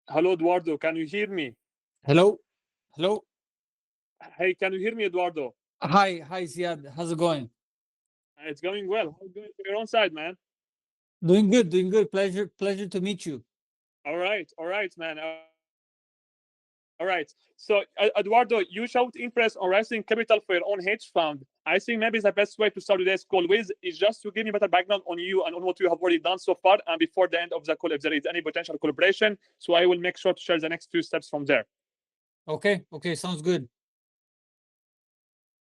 Hello, Eduardo. Can you hear me? Hello, hello. Hey, can you hear me, Eduardo? Hi, Ziad. How's it going? It's going well. How's it going from your own side, man? Doing good, doing good. Pleasure to meet you. All right, man. All right. So, Eduardo, you showed interest on raising capital for your own hedge fund. I think maybe the best way to start today's call with is just to give me better background on you and on what you have already done so far. And before the end of the call, if there is any potential collaboration, so I will make sure to share the next few steps from there. Okay, sounds good.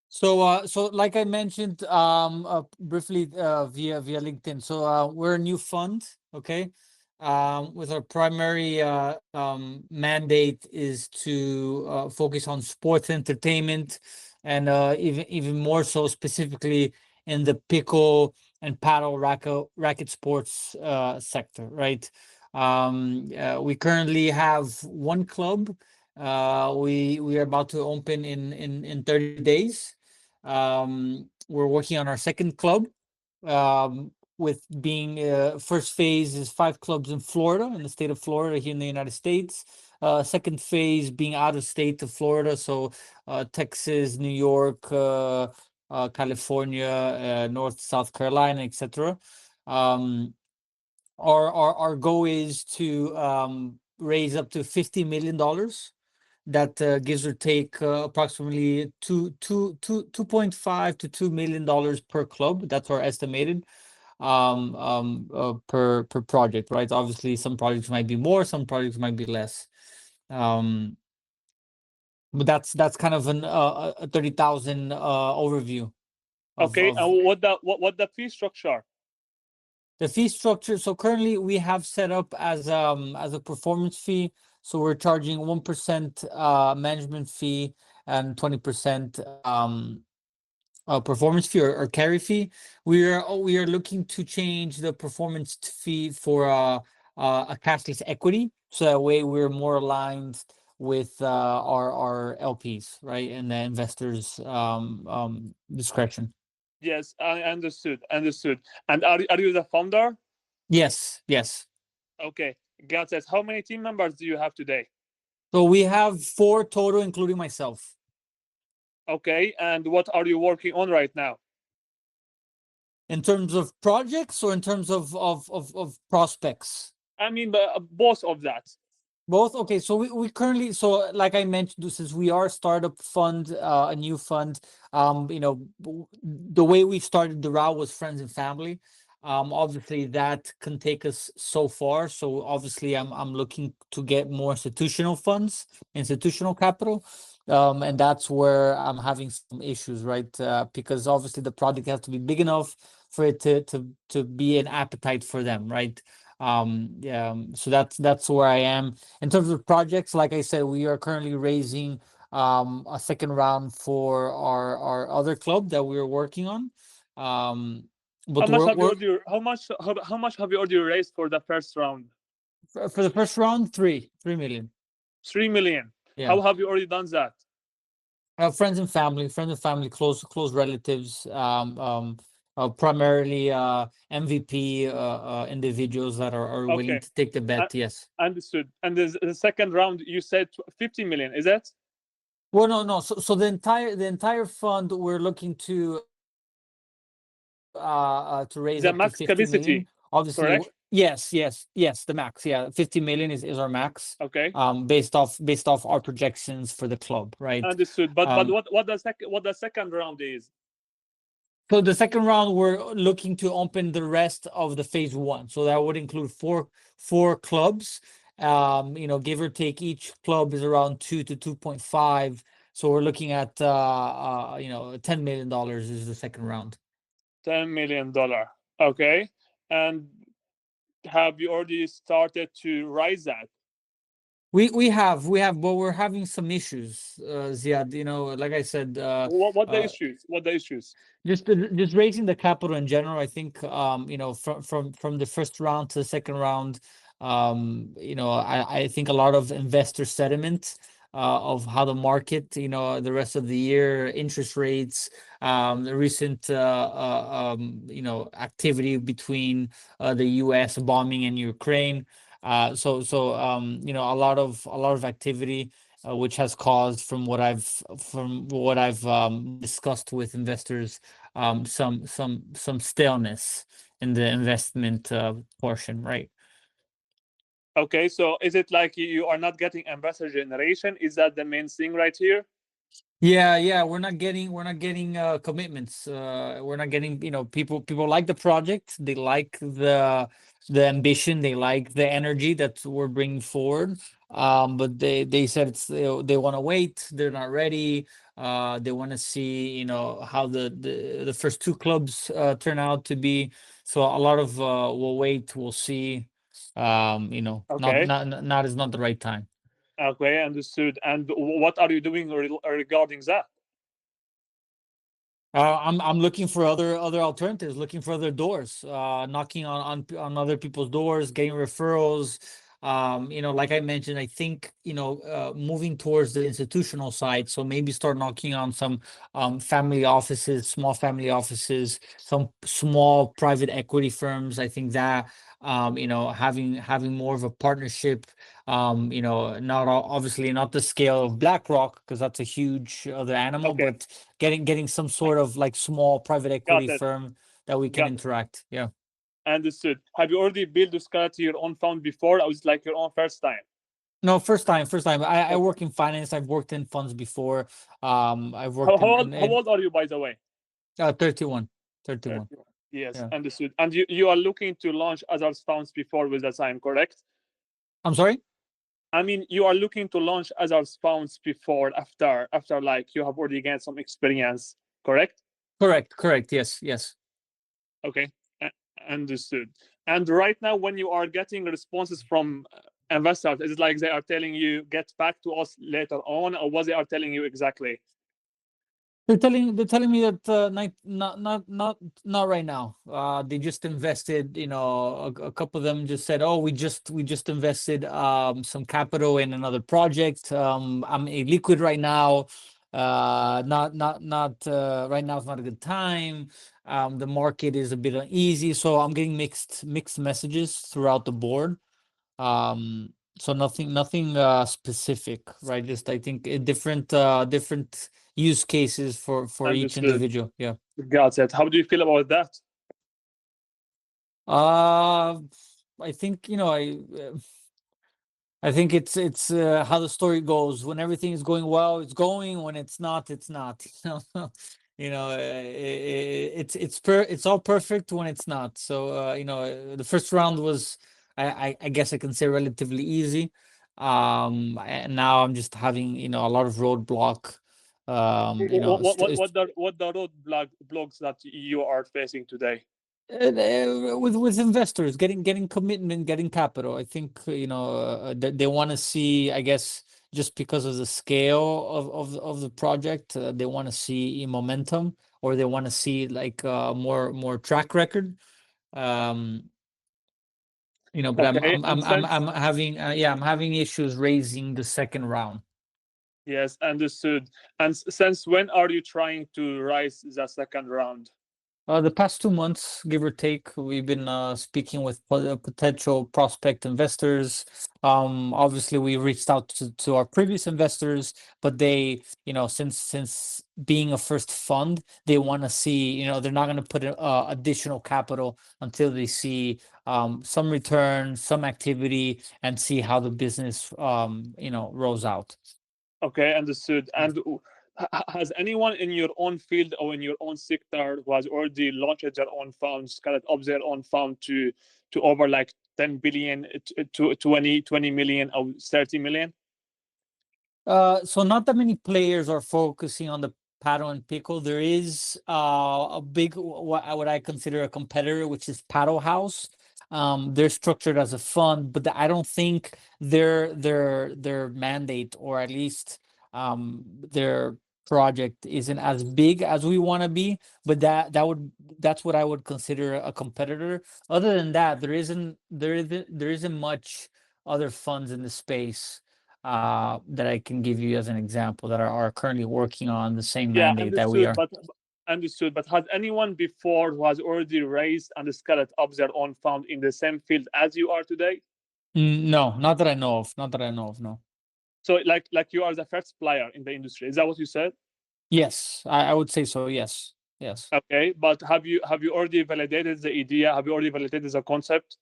So like I mentioned, briefly, via LinkedIn. We're a new fund, okay. With our primary mandate is to focus on sports entertainment, and even more so specifically in the pickle and paddle racket sports sector, right? We currently have one club. We are about to open in 30 days. We're working on our second club, with being first phase is 5 clubs in Florida, in the state of Florida, here in the United States. Second phase being out of state of Florida, so Texas, New York, California, North, South Carolina, etc. Um, our goal is to raise up to $50 million. That gives or take approximately 2.5 to $2 million per club. That's our estimated per project, right? Obviously, some projects might be more, some projects might be less. Um, but that's kind of a 30,000 overview Okay, of and what the fee structure? the fee structure. So currently we have set up as a performance fee. So we're charging 1% management fee and 20% performance fee or carry fee. We are looking to change the performance fee for a cashless equity, so that way we're more aligned with our LPs, right, and the investors' discretion. Yes, I understood. Understood. And are you the founder? Yes. Okay, got it. How many team members do you have today? So we have 4 total, including myself. Okay, and what are you working on right now? In terms of projects or in terms of prospects? I mean, both of that. Both. Okay, so we currently, so like I mentioned, since we are a startup fund, a new fund, the way we started the route was friends and family. Obviously that can take us so far. So obviously I'm looking to get more institutional funds, institutional capital. And that's where I'm having some issues, right? Because obviously the project has to be big enough for it to be an appetite for them, right? Yeah, so that's where I am. In terms of projects, like I said, we are currently raising a second round for our other club that we're working on. Um, How but much we're have you we're already? How much have you already raised for the first round? for the first round, 3 million. 3 million. Yeah. How have you already done that? Friends and family, close relatives, primarily MVP individuals that are willing Okay, to take the uh, bet. Yes. understood. And the second round, you said 50 million. Is that Well, no. So the entire fund, we're looking to raise the up to max 50 million. capacity? Obviously, Correct. yes, the max. Yeah, 50 million is our max. Okay, Based off our projections for the club, right? understood. But Um, what the second round is? so the second round, we're looking to open the rest of the phase one. So that would include four clubs. Give or take, each club is around 2 to 2.5. So we're looking at $10 million is the second round. $10 million. Okay, and have you already started to raise that? We have, but we're having some issues, Ziad. Like I said, What the uh, issues? What the issues? just raising the capital in general. I think from the first round to the second round, I think a lot of investor sentiment of how the market, the rest of the year, interest rates, the recent activity between the U.S. bombing in Ukraine. A lot of activity, which has caused, from what I've discussed with investors, some staleness in the investment portion, right? Okay, so is it like you are not getting investor generation? Is that the main thing right here? Yeah, yeah, we're not getting commitments. We're not getting, people like the project, they like the ambition, they like the energy that we're bringing forward. But they said they want to wait, they're not ready. They want to see, how the first two clubs turn out to be. So a lot of we'll wait, we'll see. Okay, Not is not the right time. okay, understood. And what are you doing regarding that? I'm looking for other alternatives, looking for other doors, knocking on other people's doors, getting referrals. Like I mentioned, I think, moving towards the institutional side. So maybe start knocking on some family offices, small family offices, some small private equity firms. I think that, having more of a partnership, not obviously not the scale of BlackRock, because that's a huge other animal, Okay, but getting some sort of like small private got equity it, firm that we can got it. interact. Yeah. Understood. Have you already built this to your own fund before, or was it like your own first time? No, first time. I Okay. work in finance. I've worked in funds before. I've How, worked how old how in old are you, by the way? 31. 31. 31. Yes, Yeah. understood. And you are looking to launch other funds before with the time, correct? I'm sorry? I mean, you are looking to launch other funds before, after like you have already gained some experience, correct? Correct. Yes, yes. Okay, understood. And right now, when you are getting responses from investors, is it like they are telling you get back to us later on, or what they are telling you exactly? They're telling me that not right now. They just invested. A couple of them just said, "Oh, we just invested some capital in another project. I'm illiquid right now. Not right now is not a good time. The market is a bit uneasy, so I'm getting mixed messages throughout the board. So nothing specific, right? Just I think different use cases for each Understood. individual. Yeah. Got it. How do you feel about that? Uh I think, I think it's how the story goes. When everything is going well, it's going. When it's not, it's not. It's all perfect when it's not. So the first round was, I guess I can say, relatively easy. And now I'm just having, a lot of roadblock. What the road blogs that you are facing today? With investors getting commitment, getting capital. I think, they want to see, I guess, just because of the scale of the project, they want to see momentum, or they want to see like more track record. um but Okay, and I'm having, I'm having issues raising the second round. yes, understood. And since when are you trying to rise the second round? The past 2 months, give or take, we've been speaking with potential prospect investors. Obviously, we reached out to our previous investors, but they, since being a first fund, they want to see, they're not going to put additional capital until they see some return, some activity, and see how the business, rolls out. Okay, understood. And has anyone in your own field or in your own sector who has already launched their own fund, scaled up their own fund to over like 10 billion, to 20 million or 30 million? So not that many players are focusing on the paddle and pickle. There is a big, what I consider a competitor, which is Paddle House. They're structured as a fund, but I don't think their mandate, or at least their project, isn't as big as we want to be. But that's what I would consider a competitor. Other than that, there isn't much other funds in the space that I can give you as an example, that are currently working on the same Yeah, mandate that we understood. are. But has anyone before who has already raised and scaled up their own fund in the same field as you are today? No, not that I know of. Not that I know of. No. So like you are the first player in the industry. Is that what you said? Yes, I would say so. Yes. Yes. Okay, but have you already validated the idea? Have you already validated the concept?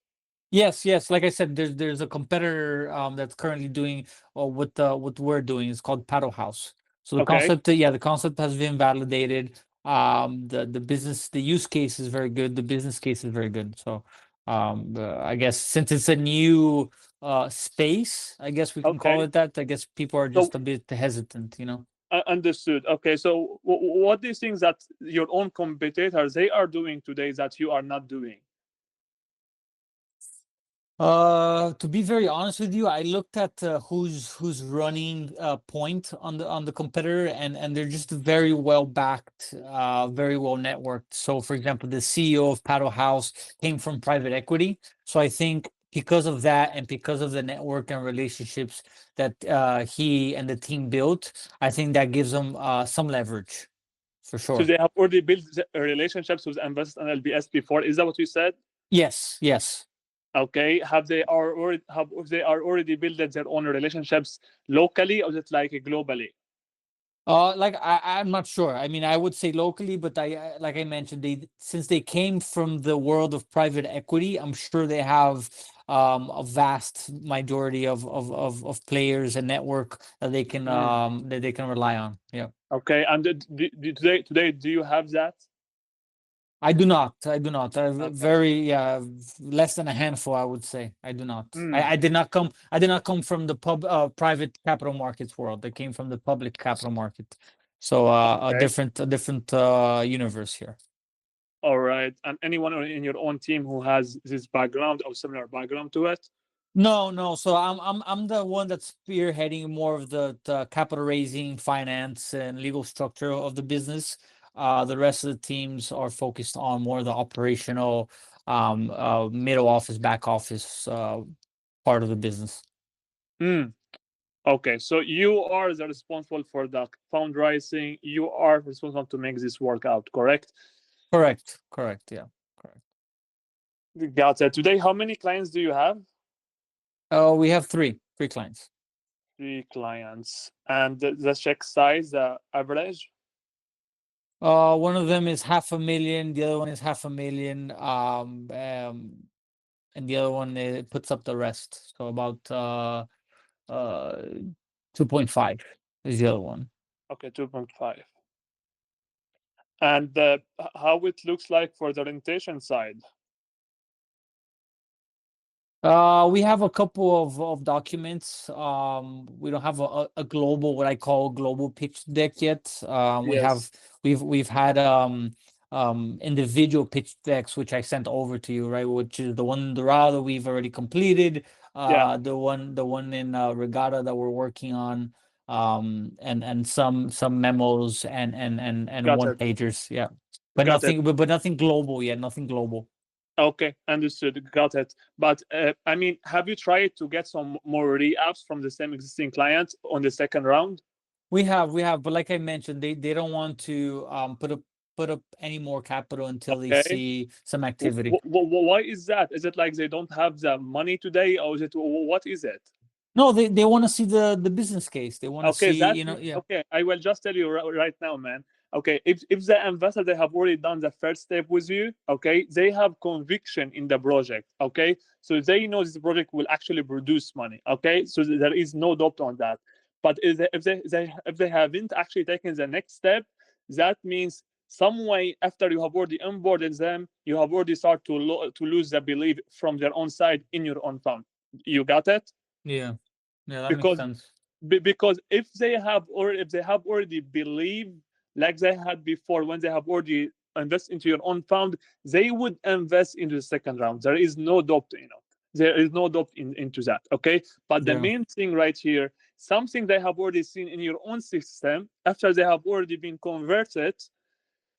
Yes, yes. Like I said, there's a competitor that's currently doing what we're doing. It's called Paddle House. So the Okay, concept, yeah, the concept has been validated. The business, the use case is very good. The business case is very good. So, I guess since it's a new space, I guess we can call okay. it that. I guess people are So just a bit hesitant, you know. understood. Okay, so what do you think that your own competitors they are doing today that you are not doing? To be very honest with you, I looked at who's running Point on the competitor, and they're just very well backed, very well networked. So, for example, the CEO of Paddle House came from private equity. So I think because of that, and because of the network and relationships that he and the team built, I think that gives them some leverage for So sure. they have already built relationships with investors and LBS before. Is that what you said? Yes, yes. Okay. Have they are already built their own relationships locally or is it like globally? Like I'm not sure. I mean, I would say locally, but like I mentioned, they since they came from the world of private equity, I'm sure they have a vast majority of players and network Mm. that they can rely on. Yeah. Okay. And today do you have that? I do not. I do not. I have Okay. very less than a handful, I would say. I do not. Mm. I did not come. I did not come from the private capital markets world. I came from the public capital market. So Okay. a different universe here. All right. And anyone in your own team who has this background or similar background to it? No, no. So I'm the one that's spearheading more of the capital raising, finance, and legal structure of the business. The rest of the teams are focused on more the operational, middle office, back office, part of the business. Mm. Okay. So you are the responsible for the fundraising. You are responsible to make this work out, correct? Correct. Correct. Yeah. Correct. Got it. Today, how many clients do you have? We have three clients. Three clients. And the check size, the average? One of them is 500,000. The other one is 500,000. And the other one puts up the rest. So about uh 2.5 is the other one. Okay, 2.5. And how it looks like for the orientation side? We have a couple of documents. We don't have a global, what I call global pitch deck yet. Yes. We've had individual pitch decks, which I sent over to you, right? Which is the one the Dorado we've already completed. Yeah, The one in Regatta that we're working on. And some memos and got one it. pagers. Yeah, but Got it. nothing global yet. Nothing global. Okay, understood. Got it. But I mean, have you tried to get some more re-ups from the same existing client on the second round? We have, but like I mentioned, they don't want to put up any more capital until they Okay. see some activity. Why is that? Is it like they don't have the money today, or is it what is it? No, they want to see the business case. They want to Okay, see, that yeah. okay. I will just tell you right now, man. Okay, if the investor they have already done the first step with you, okay, they have conviction in the project. Okay, so they know this project will actually produce money. Okay, so there is no doubt on that. But if they haven't actually taken the next step, that means some way after you have already onboarded them, you have already started to lose the belief from their own side in your own fund. You got it? Yeah, yeah, that makes Because sense. because if they have already believed like they had before when they have already invest into your own fund, they would invest into the second round. There is no doubt, there is no doubt into that. Okay, but the Yeah, main thing right here, something they have already seen in your own system after they have already been converted,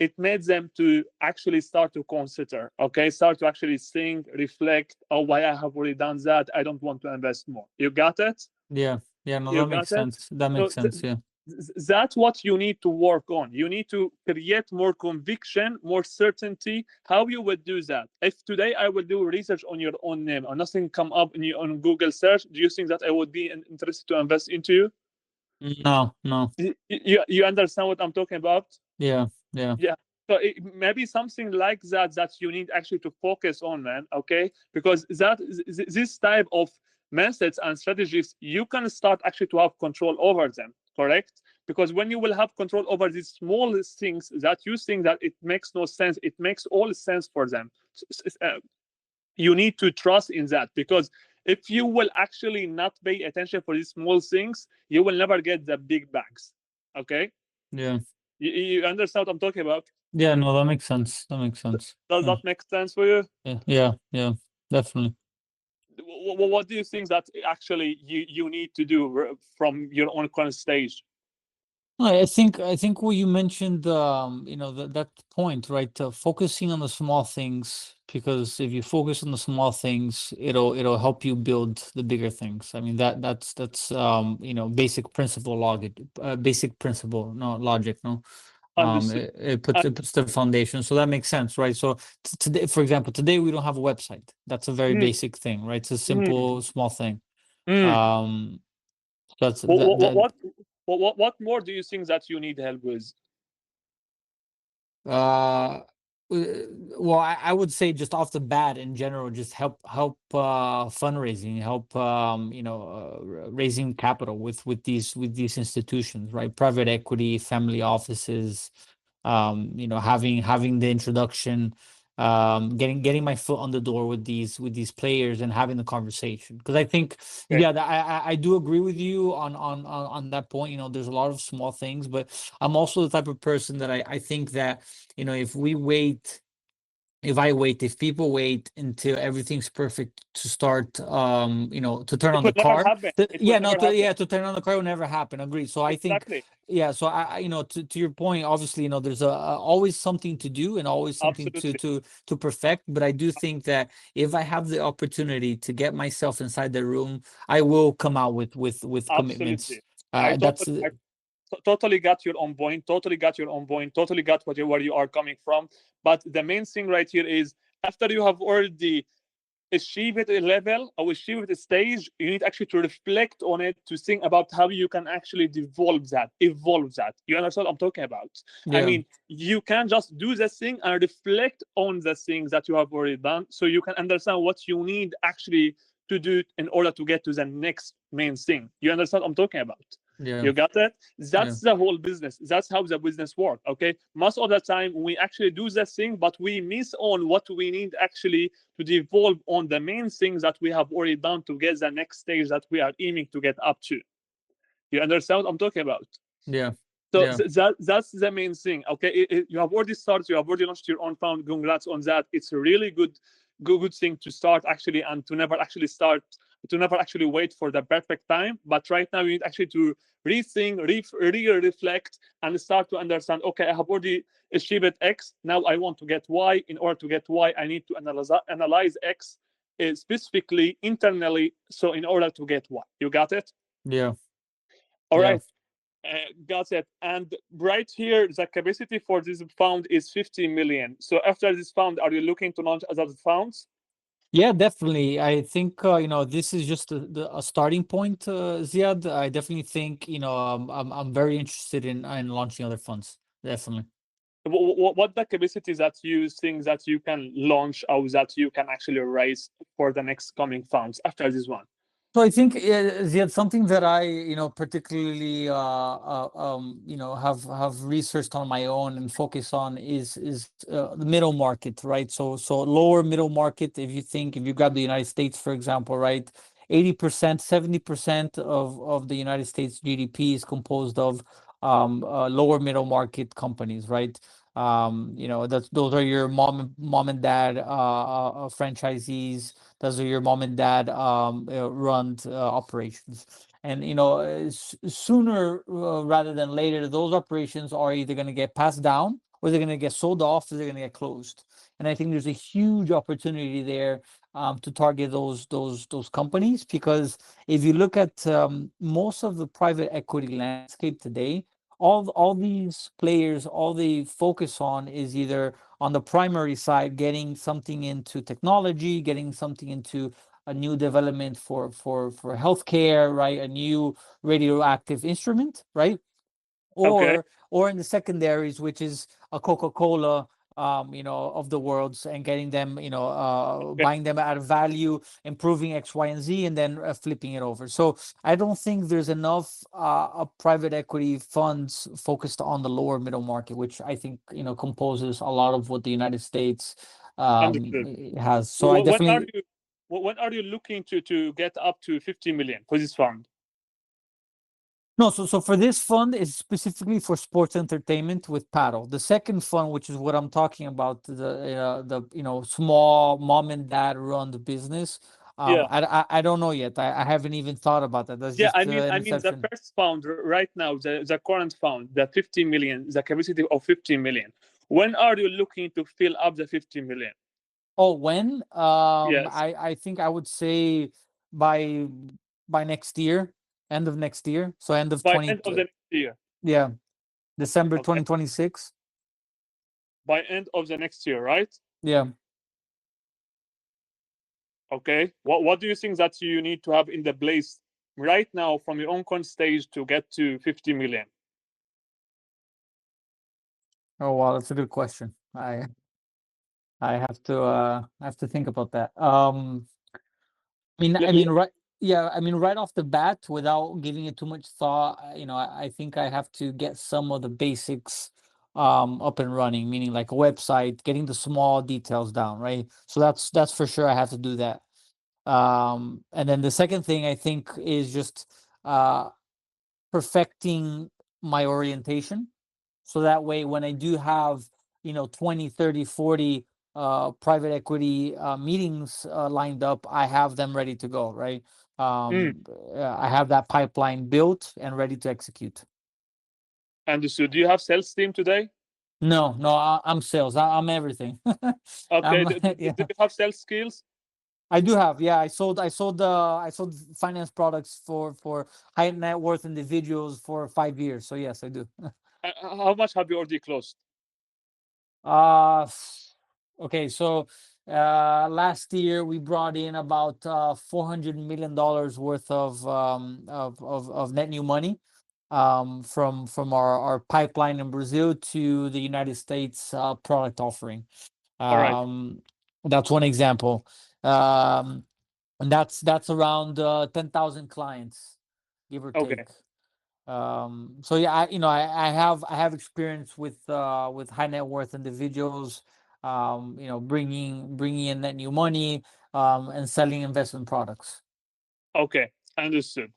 it made them to actually start to consider, okay, start to actually think, reflect, oh, why I have already done that, I don't want to invest more. You got it? yeah, yeah. No, You that makes got it? sense. That So makes sense. Yeah. That's what you need to work on. You need to create more conviction, more certainty. How you would do that? If today I will do research on your own name and nothing come up in your, on Google search, do you think that I would be interested to invest into you? No, no. You understand what I'm talking about? Yeah, yeah, Yeah. So maybe something like that that you need actually to focus on, man. Okay, because this type of methods and strategies, you can start actually to have control over them. Correct? Because when you will have control over these small things that you think that it makes no sense, it makes all sense for them. You need to trust in that, because if you will actually not pay attention for these small things, you will never get the big bags. Okay, yeah. you understand what I'm talking about? Yeah, no, that makes sense. That makes sense. Does Yeah, that make sense for you? yeah, yeah, yeah, definitely. What do you think that actually you need to do from your own current stage? No, I think what you mentioned, you know, that point, right? Focusing on the small things, because if you focus on the small things, it'll help you build the bigger things. I mean, that's you know, basic principle logic, basic principle, no logic, no. Understood. It puts the foundation, so that makes sense, right? So today, for example, today we don't have a website. That's a very Mm, basic thing, right? It's a mm, simple, small thing. mm. Um, that's What, that that what more do you think that you need help with? Uh, well, I would say just off the bat in general, just help fundraising, help you know, raising capital with these institutions, right? Private equity, family offices, you know, having the introduction, getting my foot on the door with these players and having the conversation. Because I think, Okay. yeah, I do agree with you on that point. You know, there's a lot of small things, but I'm also the type of person that I think that, you know, if people wait until everything's perfect to start, you know, to turn It on will the never car, happen. It will never happen. to turn on the car will never happen. Agreed. So I think, Exactly. yeah. So you know, to your point, obviously, you know, there's always something to do and always something Absolutely. to perfect. But I do think that if I have the opportunity to get myself inside the room, I will come out with commitments. Absolutely. I That's totally, totally got your own point. Totally got your own point. Totally got where you are coming from. But the main thing right here is, after you have already achieve it a level or achieve it a stage, you need actually to reflect on it, to think about how you can actually evolve that. You understand what I'm talking about? I yeah, mean, you can just do the thing and reflect on the things that you have already done, so you can understand what you need actually to do in order to get to the next main thing. You understand what I'm talking about? yeah, You got it? yeah, That's the whole business. That's how the business works. Okay. Most of the time we actually do the thing, but we miss on what we need actually to devolve on the main things that we have already done to get the next stage that we are aiming to get up to. You understand what I'm talking about? yeah, So yeah, that's the main thing. Okay, you have already started. You have already launched your own fund. Congrats on that. It's a really good thing to start actually, and to never actually start, to never actually wait for the perfect time. But right now, you need actually to rethink, reflect, and start to understand. Okay, I have already achieved X. Now I want to get Y. In order to get Y, I need to analyze X specifically internally. So in order to get Y, you got it. yeah, All yeah. right. Got it. And right here, the capacity for this fund is 50 million. So after this fund, are you looking to launch other funds? Yeah, definitely. I think you know, this is just a starting point, Ziad. I definitely think, you know, I'm very interested in launching other funds. Definitely. What the capacity that you think that you can launch, or that you can actually raise for the next coming funds after this one? So I think, Ziad, something that I, you know, particularly you know, have researched on my own and focus on is the middle market, right? So lower middle market. If you grab the United States, for example, right, 80%, 70% of the United States GDP is composed of lower middle market companies, right? You know, those are your mom and dad franchisees. Those are your mom and dad run operations. And you know, sooner rather than later, those operations are either going to get passed down, or they're going to get sold off, or they're going to get closed. and I think there's a huge opportunity there to target those companies, because if you look at most of the private equity landscape today, all these players, all they focus on is either on the primary side, getting something into technology, getting something into a new development for healthcare, right? A new radioactive instrument, right? Okay. Or in the secondaries, which is a Coca-Cola, of the worlds, and getting them, Okay. buying them at a value, improving X, Y, and Z, and then flipping it over. So I don't think there's enough private equity funds focused on the lower middle market, which I think composes a lot of what the United States Understood. has. So I When are definitely. you when are you looking to get up to 50 million for this fund? No, so for this fund is specifically for sports entertainment with paddle. The second fund, which is what I'm talking about, the small mom and dad run the business. Yeah. I don't know yet. I haven't even thought about that. That's Yeah, just I an mean the inception. first fund right now, the current fund, the 50 million, the capacity of 50 million. When are you looking to fill up the 50 million? Oh, when? Yes, I think I would say by next year, end of next year. So end of by 20, end of the next year. yeah, December Okay, 2026. by end of the next year, right? Yeah. Okay. What do you think that you need to have in the place right now from your own con stage to get to 50 million? Oh, wow, that's a good question. I have to think about that. Yeah, I yeah, mean, right, yeah, I mean, right off the bat, without giving it too much thought, I think I have to get some of the basics up and running, meaning like a website, getting the small details down, right? So that's for sure. I have to do that. And then the second thing I think is just uh perfecting my orientation, so that way when I do have 20, 30, 40 private equity meetings lined up, I have them ready to go, right? mm, I have that pipeline built and ready to execute. understood. Do you have sales team today? No, no, I'm sales. I'm everything. Okay. I'm Do yeah. you have sales skills? I do have, yeah. I sold finance products for high net worth individuals for 5 years. So yes, I do. How much have you already closed? Uh, okay, so last year we brought in about $400 million worth of net new money from our pipeline in Brazil to the United States product offering. All right. Um, that's one example. Um, and that's around 10,000 clients, give or Okay. take. So yeah, I have experience with high net worth individuals, bringing in that new money, and selling investment products. Okay. Understood.